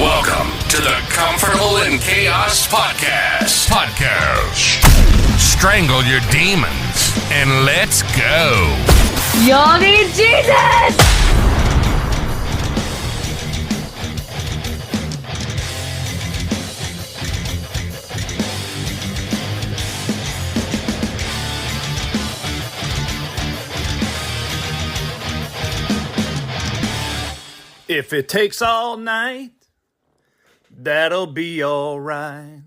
Welcome to the Comfortable in Chaos Podcast. Strangle your demons and let's go. Y'all need Jesus! If it takes all night, that'll be all right.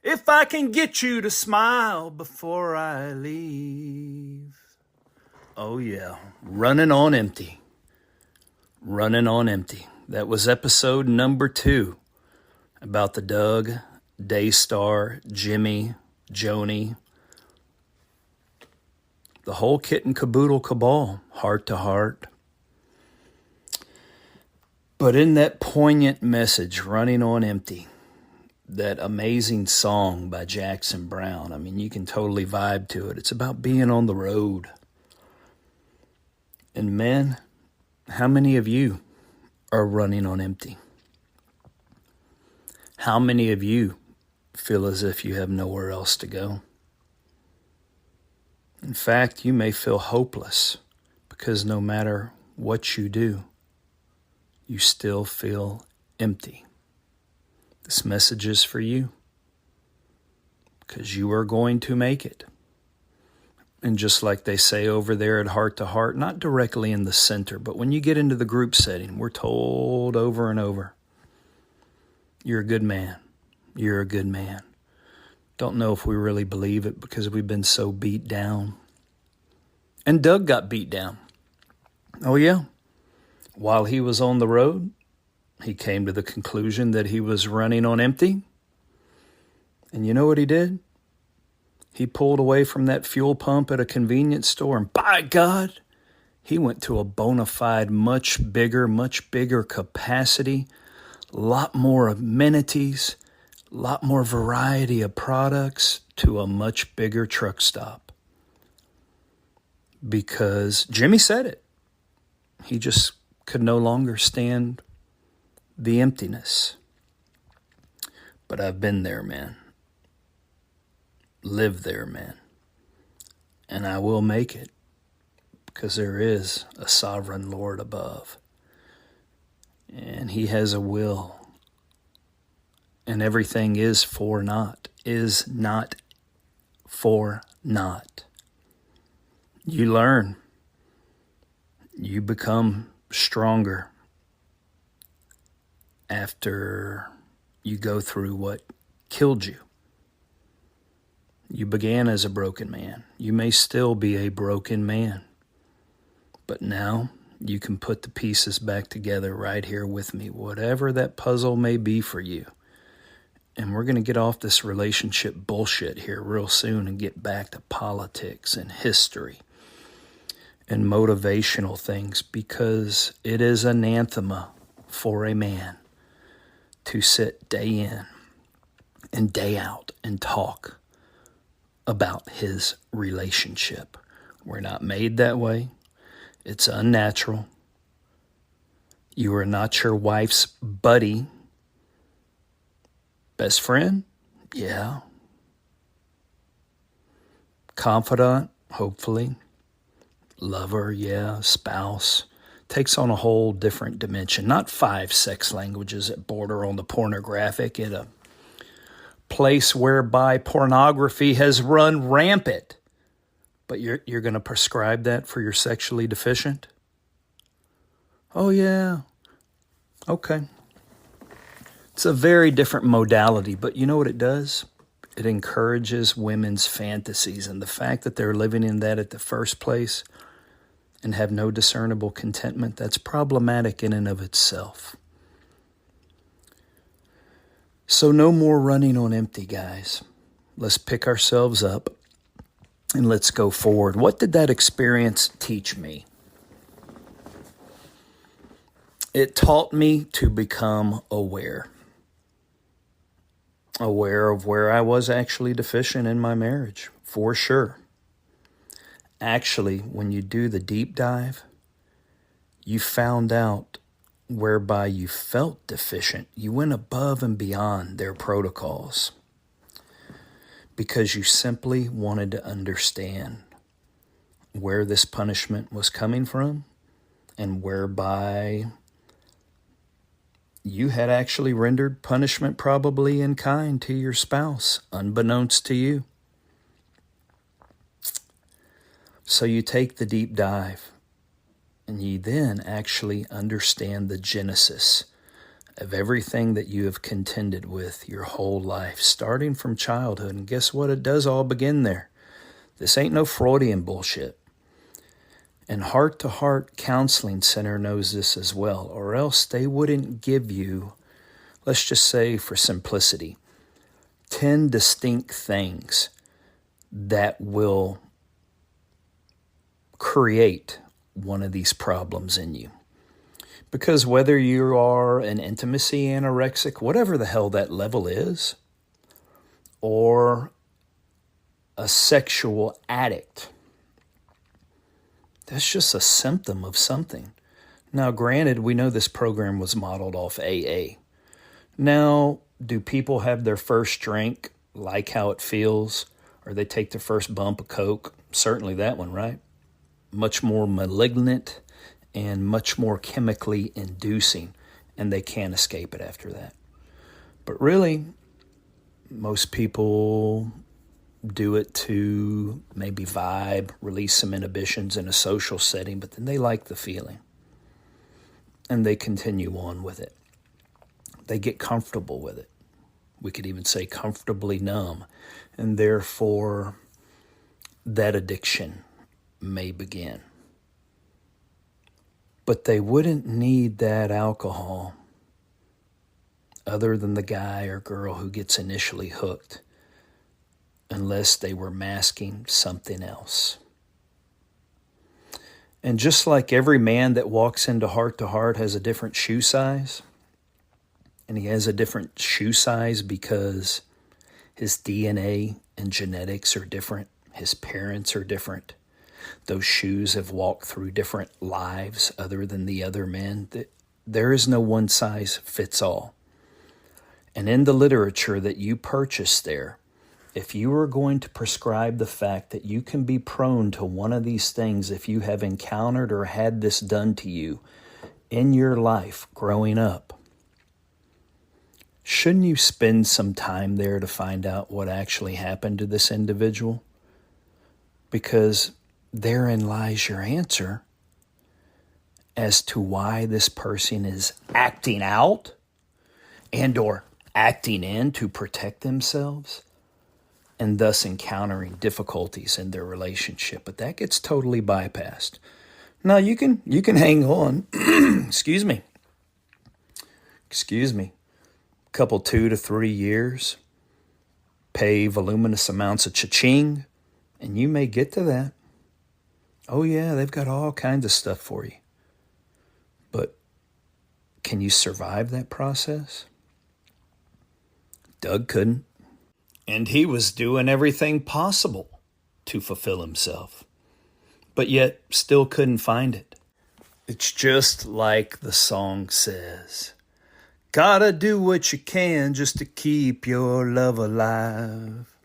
If I can get you to smile before I leave. Oh yeah, running on empty. Running on empty. That was episode number 2 about the Doug, Daystar, Jimmy, Joni, the whole kit and caboodle cabal, heart to heart. But in that poignant message, Running on Empty, that amazing song by Jackson Browne, I mean, you can totally vibe to it. It's about being on the road. And men, how many of you are running on empty? How many of you feel as if you have nowhere else to go? In fact, you may feel hopeless because no matter what you do, you still feel empty. This message is for you because you are going to make it. And just like they say over there at Heart to Heart, not directly in the center, but when you get into the group setting, we're told over and over, you're a good man. You're a good man. Don't know if we really believe it because we've been so beat down. And Doug got beat down. Oh yeah. While he was on the road, he came to the conclusion that he was running on empty. And you know what he did? He pulled away from that fuel pump at a convenience store, and by God, he went to a bona fide, much bigger capacity, a lot more amenities, a lot more variety of products to a much bigger truck stop. Because Jimmy said it. He just could no longer stand the emptiness. But I've been there, man. Lived there, man. And I will make it because there is a sovereign Lord above. And he has a will. And everything is not for naught. You learn. You become stronger after you go through what killed you. You began as a broken man. You may still be a broken man. But now you can put the pieces back together right here with me, whatever that puzzle may be for you. And we're going to get off this relationship bullshit here real soon and get back to politics and history and motivational things, because it is anathema for a man to sit day in and day out and talk about his relationship. We're not made that way. It's unnatural. You are not your wife's buddy. Best friend? Yeah. Confidant? Hopefully. Lover, yeah. Spouse. Takes on a whole different dimension. Not 5 sex languages that border on the pornographic in a place whereby pornography has run rampant. But you're going to prescribe that for your sexually deficient? Oh, yeah. Okay. It's a very different modality, but you know what it does? It encourages women's fantasies, and the fact that they're living in that at the first place and have no discernible contentment, that's problematic in and of itself. So no more running on empty, guys. Let's pick ourselves up and let's go forward. What did that experience teach me? It taught me to become aware. Aware of where I was actually deficient in my marriage, for sure. Actually, when you do the deep dive, you found out whereby you felt deficient. You went above and beyond their protocols because you simply wanted to understand where this punishment was coming from and whereby you had actually rendered punishment probably in kind to your spouse, unbeknownst to you. So you take the deep dive and you then actually understand the genesis of everything that you have contended with your whole life, starting from childhood. And guess what? It does all begin there. This ain't no Freudian bullshit. And Heart to Heart Counseling Center knows this as well, or else they wouldn't give you, let's just say for simplicity, 10 distinct things that will create one of these problems in you. Because whether you are an intimacy anorexic, whatever the hell that level is, or a sexual addict, that's just a symptom of something. Now, granted, we know this program was modeled off AA. Now, do people have their first drink, like how it feels, or they take their first bump of Coke? Certainly that one, right? Much more malignant and much more chemically inducing, and they can't escape it after that. But really, most people do it to maybe vibe, release some inhibitions in a social setting, but then they like the feeling and they continue on with it. They get comfortable with it. We could even say comfortably numb, and therefore that addiction may begin. But they wouldn't need that alcohol other than the guy or girl who gets initially hooked, unless they were masking something else. And just like every man that walks into Heart to Heart has a different shoe size, and he has a different shoe size because his DNA and genetics are different, his parents are different, those shoes have walked through different lives other than the other men. There is no one size fits all. And in the literature that you purchase there, if you are going to prescribe the fact that you can be prone to one of these things if you have encountered or had this done to you in your life growing up, shouldn't you spend some time there to find out what actually happened to this individual? Because therein lies your answer as to why this person is acting out and or acting in to protect themselves, and thus encountering difficulties in their relationship. But that gets totally bypassed. Now you can hang on, excuse me, couple 2 to 3 years, pay voluminous amounts of cha-ching, and you may get to that. Oh yeah, they've got all kinds of stuff for you. But can you survive that process? Doug couldn't. And he was doing everything possible to fulfill himself, but yet still couldn't find it. It's just like the song says, gotta do what you can just to keep your love alive.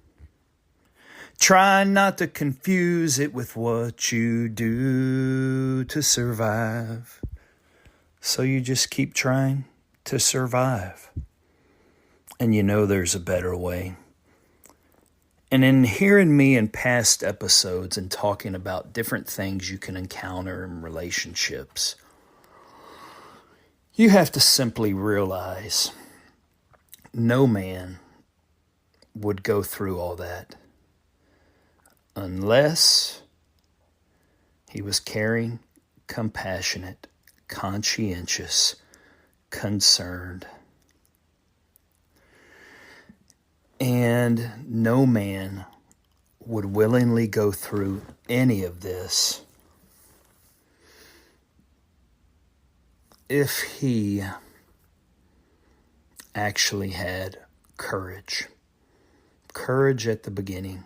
Try not to confuse it with what you do to survive. So you just keep trying to survive. And you know there's a better way. And in hearing me in past episodes and talking about different things you can encounter in relationships, you have to simply realize no man would go through all that unless he was caring, compassionate, conscientious, concerned. And no man would willingly go through any of this if he actually had courage. Courage at the beginning.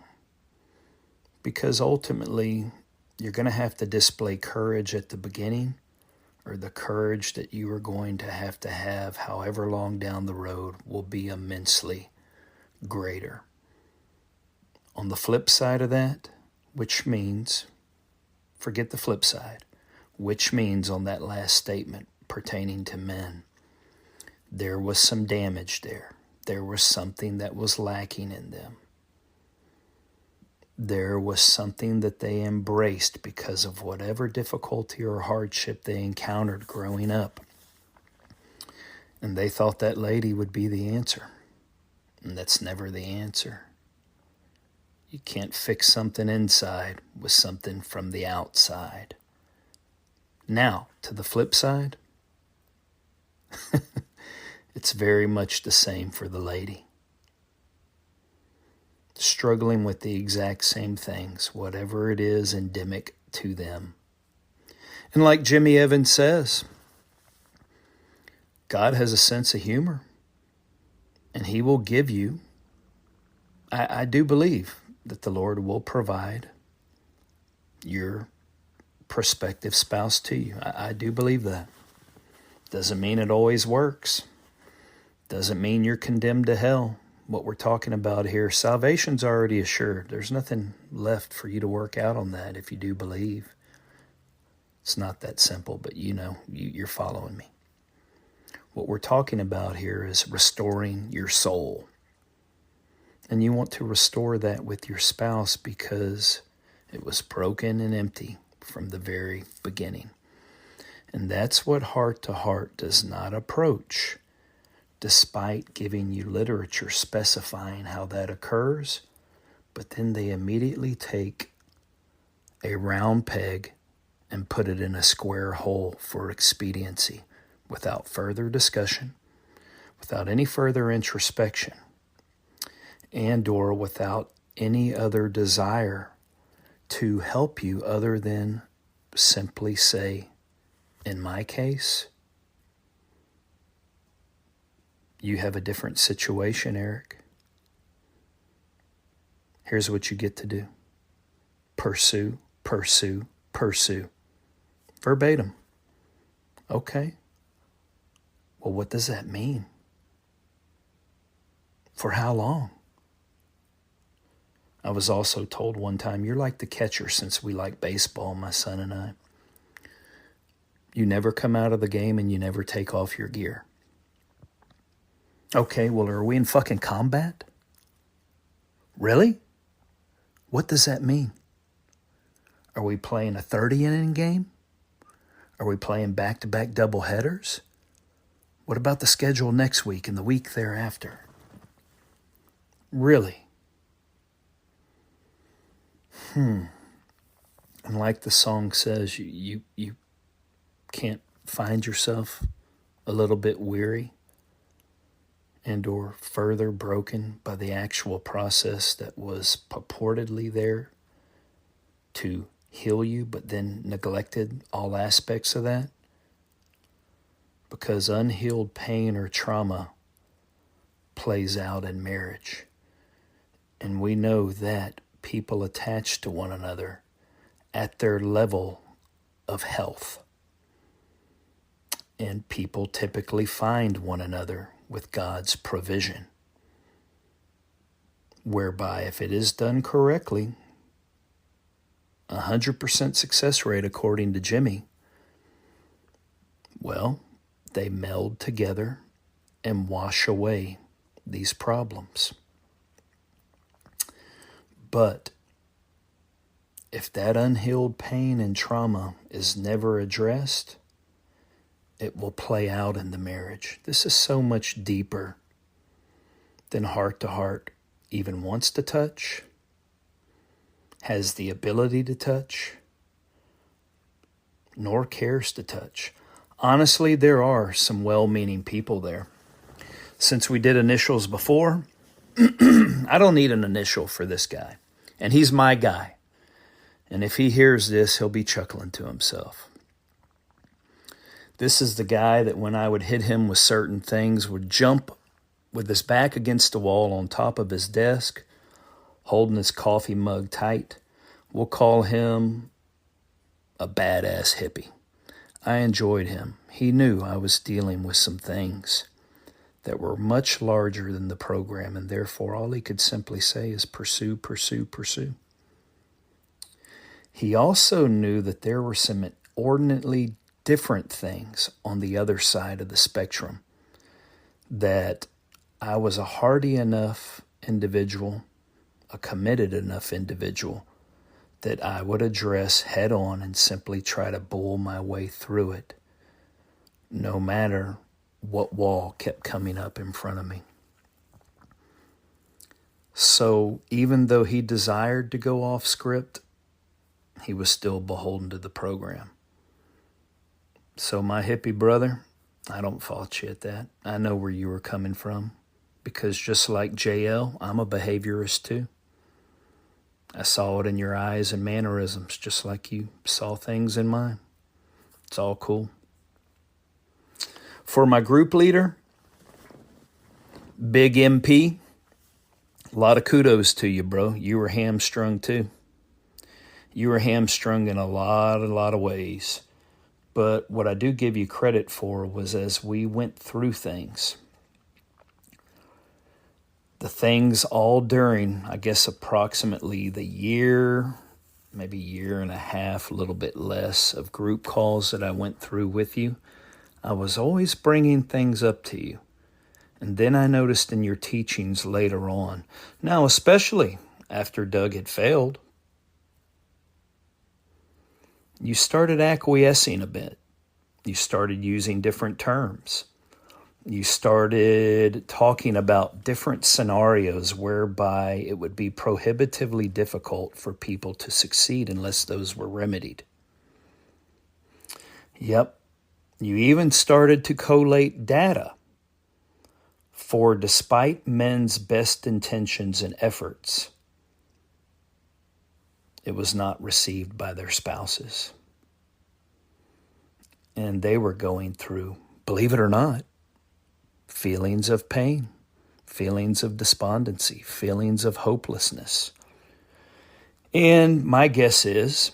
Because ultimately, you're going to have to display courage at the beginning or the courage that you are going to have however long down the road will be immensely greater. On the flip side of that, which means, forget the flip side, which means on that last statement pertaining to men, there was some damage there. There was something that was lacking in them. There was something that they embraced because of whatever difficulty or hardship they encountered growing up. And they thought that lady would be the answer. And that's never the answer. You can't fix something inside with something from the outside. Now, to the flip side, it's very much the same for the lady. Struggling with the exact same things, whatever it is endemic to them. And like Jimmy Evans says, God has a sense of humor, and He will give you, I do believe that the Lord will provide your prospective spouse to you. I do believe that. Doesn't mean it always works. Doesn't mean you're condemned to hell. What we're talking about here, salvation's already assured. There's nothing left for you to work out on that if you do believe. It's not that simple, but you're following me. What we're talking about here is restoring your soul. And you want to restore that with your spouse because it was broken and empty from the very beginning. And that's what Heart to Heart does not approach. Despite giving you literature specifying how that occurs, but then they immediately take a round peg and put it in a square hole for expediency, without further discussion, without any further introspection, and or without any other desire to help you other than simply say, in my case, you have a different situation, Eric. Here's what you get to do. Pursue, pursue, pursue. Verbatim. Okay. Well, what does that mean? For how long? I was also told one time, you're like the catcher since we like baseball, my son and I. You never come out of the game and you never take off your gear. Okay, well, are we in fucking combat? Really? What does that mean? Are we playing a 30-inning game? Are we playing back-to-back double headers? What about the schedule next week and the week thereafter? Really? And like the song says, you can't find yourself a little bit weary and or further broken by the actual process that was purportedly there to heal you, but then neglected all aspects of that? Because unhealed pain or trauma plays out in marriage. And we know that people attached to one another at their level of health. And people typically find one another with God's provision, whereby if it is done correctly, 100% success rate according to Jimmy, well, they meld together and wash away these problems. But if that unhealed pain and trauma is never addressed, it will play out in the marriage. This is so much deeper than Heart to Heart even wants to touch, has the ability to touch, nor cares to touch. Honestly, there are some well-meaning people there. Since we did initials before, I don't need an initial for this guy. And he's my guy. And if he hears this, he'll be chuckling to himself. This is the guy that when I would hit him with certain things would jump with his back against the wall on top of his desk, holding his coffee mug tight. We'll call him a badass hippie. I enjoyed him. He knew I was dealing with some things that were much larger than the program, and therefore all he could simply say is pursue, pursue, pursue. He also knew that there were some inordinately different things on the other side of the spectrum, that I was a hardy enough individual, a committed enough individual, that I would address head on and simply try to bull my way through it, no matter what wall kept coming up in front of me. So even though he desired to go off script, he was still beholden to the program. So my hippie brother, I don't fault you at that. I know where you were coming from, because just like JL, I'm a behaviorist too. I saw it in your eyes and mannerisms, just like you saw things in mine. It's all cool. For my group leader, Big MP, a lot of kudos to you, bro. You were hamstrung too. You were hamstrung in a lot of ways. But what I do give you credit for was, as we went through things, the things all during, I guess, approximately the year, maybe year and a half, a little bit less, of group calls that I went through with you, I was always bringing things up to you. And then I noticed in your teachings later on, now especially after Doug had failed, you started acquiescing a bit. You started using different terms. You started talking about different scenarios whereby it would be prohibitively difficult for people to succeed unless those were remedied. Yep. You even started to collate data for, despite men's best intentions and efforts, it was not received by their spouses. And they were going through, believe it or not, feelings of pain, feelings of despondency, feelings of hopelessness. And my guess is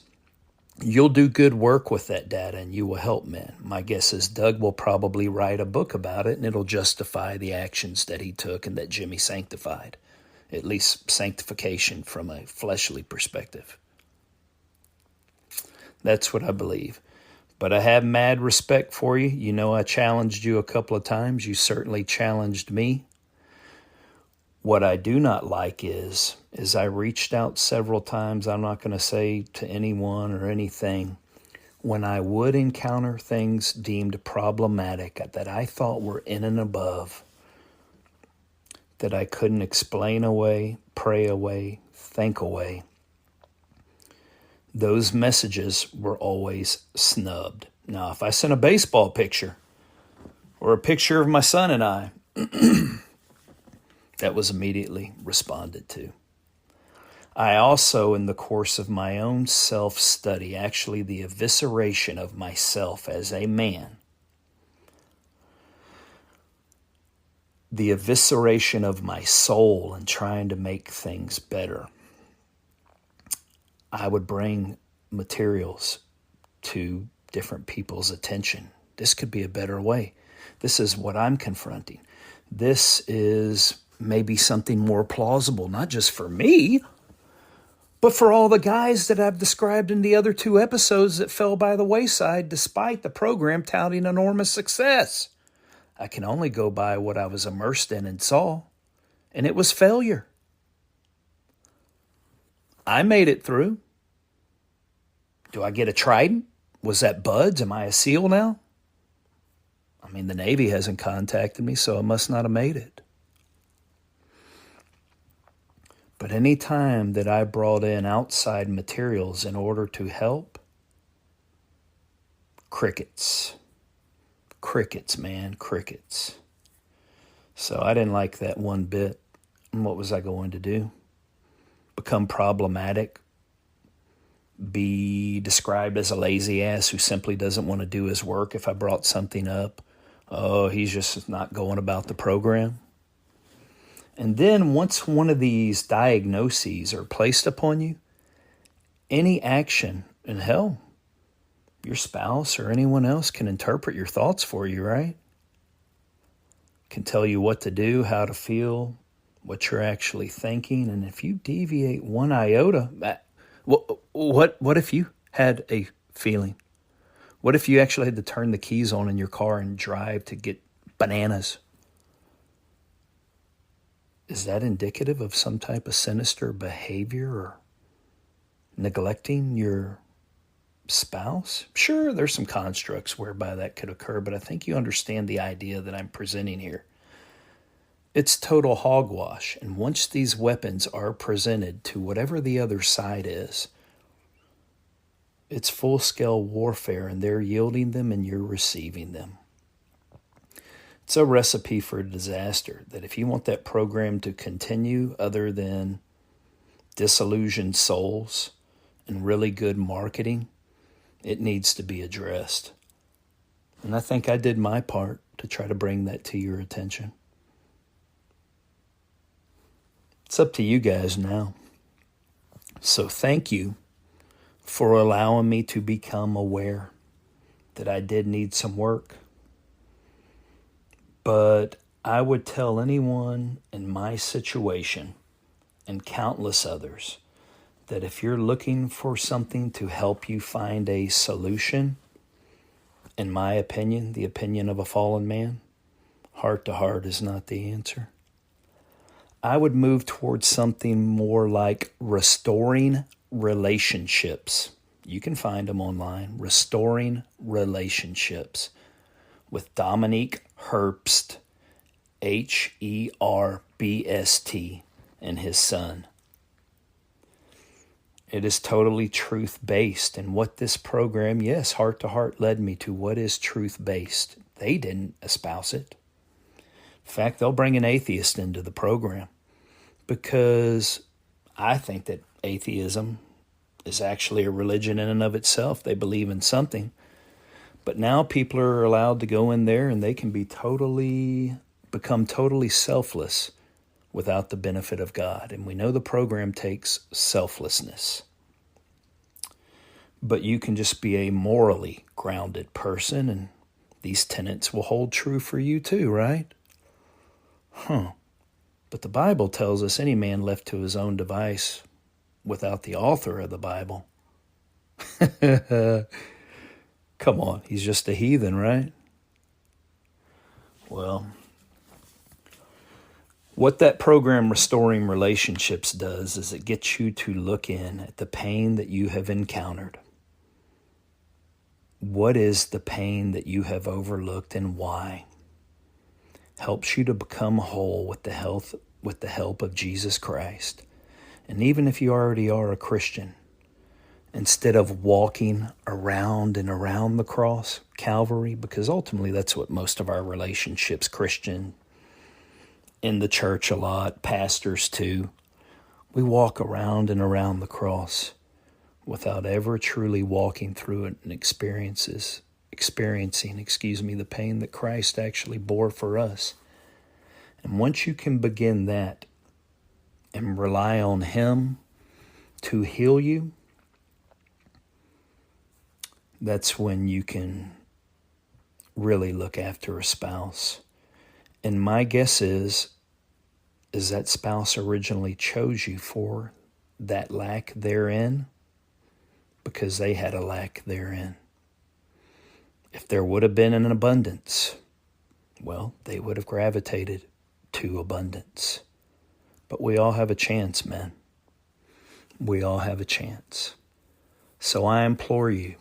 you'll do good work with that data and you will help men. My guess is Doug will probably write a book about it, and it'll justify the actions that he took and that Jimmy sanctified, at least sanctification from a fleshly perspective. That's what I believe. But I have mad respect for you. You know, I challenged you a couple of times. You certainly challenged me. What I do not like is I reached out several times. I'm not going to say to anyone or anything. When I would encounter things deemed problematic that I thought were in and above, that I couldn't explain away, pray away, think away, those messages were always snubbed. Now, if I sent a baseball picture or a picture of my son and I, that was immediately responded to. I also, in the course of my own self-study, actually the evisceration of myself as a man, the evisceration of my soul and trying to make things better, I would bring materials to different people's attention. This could be a better way. This is what I'm confronting. This is maybe something more plausible, not just for me, but for all the guys that I've described in the other 2 episodes that fell by the wayside despite the program touting enormous success. I can only go by what I was immersed in and saw, and it was failure. I made it through. Do I get a trident? Was that buds? Am I a SEAL now? I mean, the Navy hasn't contacted me, so I must not have made it. But any time that I brought in outside materials in order to help, crickets. Crickets, man, crickets. So I didn't like that one bit. And what was I going to do? Become problematic? Be described as a lazy ass who simply doesn't want to do his work if I brought something up? Oh, he's just not going about the program. And then once one of these diagnoses are placed upon you, any action, and hell, Your spouse or anyone else can interpret your thoughts for you, right? Can tell you what to do, how to feel, what you're actually thinking. And if you deviate one iota, what if you had a feeling? What if you actually had to turn the keys on in your car and drive to get bananas? Is that indicative of some type of sinister behavior or neglecting your spouse? Sure, there's some constructs whereby that could occur, but I think you understand the idea that I'm presenting here. It's total hogwash, and once these weapons are presented to whatever the other side is, it's full-scale warfare, and they're yielding them and you're receiving them. It's a recipe for disaster, that if you want that program to continue other than disillusioned souls and really good marketing, it needs to be addressed. And I think I did my part to try to bring that to your attention. It's up to you guys now. So thank you for allowing me to become aware that I did need some work. But I would tell anyone in my situation and countless others that if you're looking for something to help you find a solution, in my opinion, the opinion of a fallen man, heart to heart is not the answer. I would move towards something more like restoring relationships. You can find them online. Restoring Relationships with Dominique Herbst, Herbst, and his son. It is totally truth-based. And what this program, yes, Heart to Heart led me to what is truth-based. They didn't espouse it. In fact, they'll bring an atheist into the program because I think that atheism is actually a religion in and of itself. They believe in something. But now people are allowed to go in there and they can become totally selfless without the benefit of God. And we know the program takes selflessness. But you can just be a morally grounded person, and these tenets will hold true for you too, right? But the Bible tells us any man left to his own device without the author of the Bible. Come on, he's just a heathen, right? Well, what that program Restoring Relationships does is it gets you to look in at the pain that you have encountered. What is the pain that you have overlooked and why? Helps you to become whole with the help of Jesus Christ. And even if you already are a Christian, instead of walking around and around the cross, Calvary, because ultimately that's what most of our relationships, Christian, in the church a lot, pastors too, we walk around and around the cross without ever truly walking through it and experiencing the pain that Christ actually bore for us. And once you can begin that and rely on Him to heal you, that's when you can really look after a spouse. And my guess is that spouse originally chose you for that lack therein because they had a lack therein. If there would have been an abundance, well, they would have gravitated to abundance. But we all have a chance, man. We all have a chance. So I implore you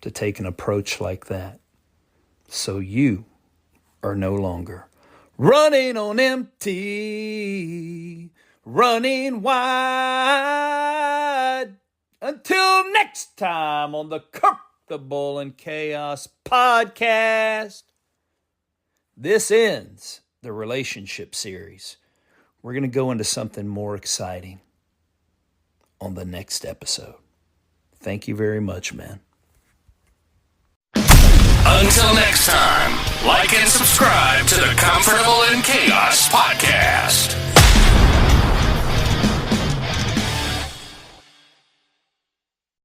to take an approach like that so you are no longer running on empty, running wide. Until next time on the Comfortable in Chaos podcast, this ends the relationship series. We're going to go into something more exciting on the next episode. Thank you very much, man. Until next time, like and subscribe to the Comfortable in Chaos podcast.